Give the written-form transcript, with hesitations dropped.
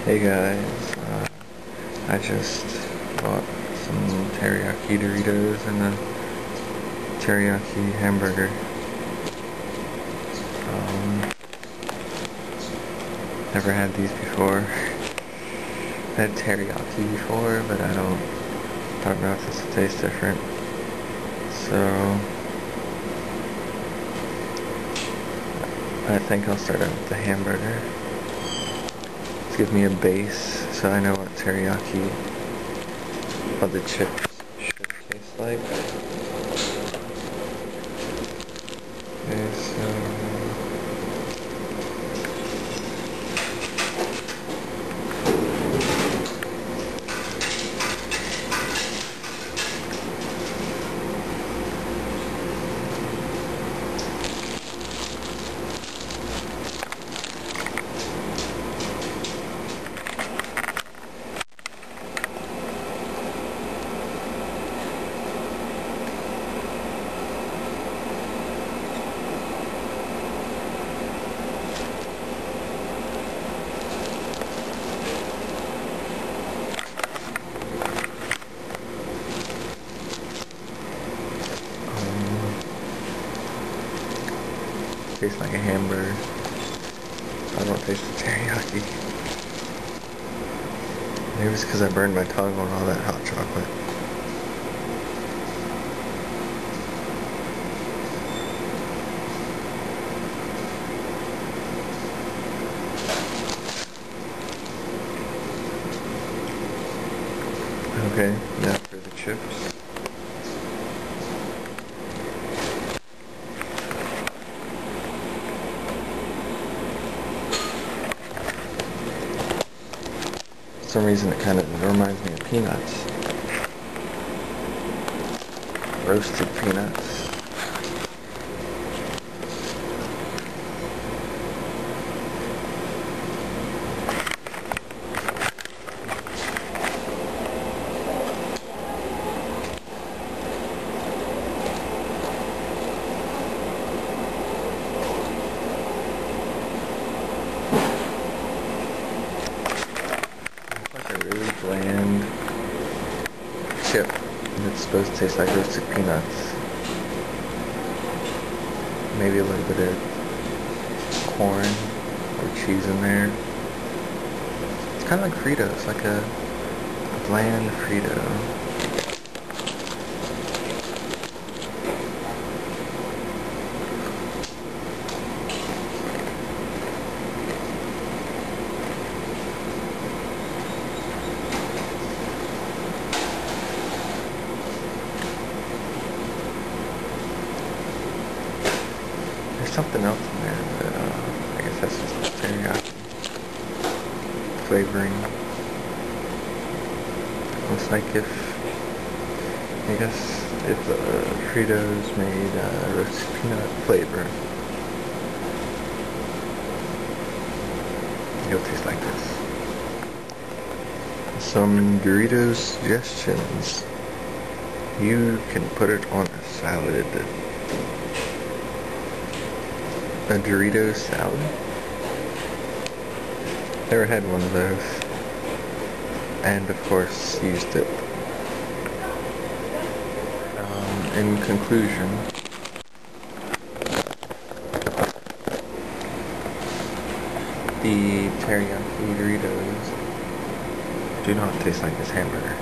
Hey guys, I just bought some teriyaki Doritos and a teriyaki hamburger. Never had these before. Had teriyaki before, but I don't know if this will taste different. So I think I'll start out with the hamburger. Give me a base so I know what teriyaki of the chips should taste like. Okay, so tastes like a hamburger. I don't taste the teriyaki. Maybe it's because I burned my tongue on all that hot chocolate. Okay, now for the chips. For some reason it kind of reminds me of peanuts. Roasted peanuts. Really bland chip, and it's supposed to taste like roasted peanuts. Maybe a little bit of corn or cheese in there. It's kind of like Fritos, like a bland Frito. There's something else in there, but I guess that's just teriyaki flavoring. Looks like I guess if Fritos made roasted peanut flavor, it'll taste like this. Some Doritos suggestions. You can put it on a salad. A Doritos salad? Never had one of those. And of course used it. In conclusion, the teriyaki Doritos do not taste like this hamburger.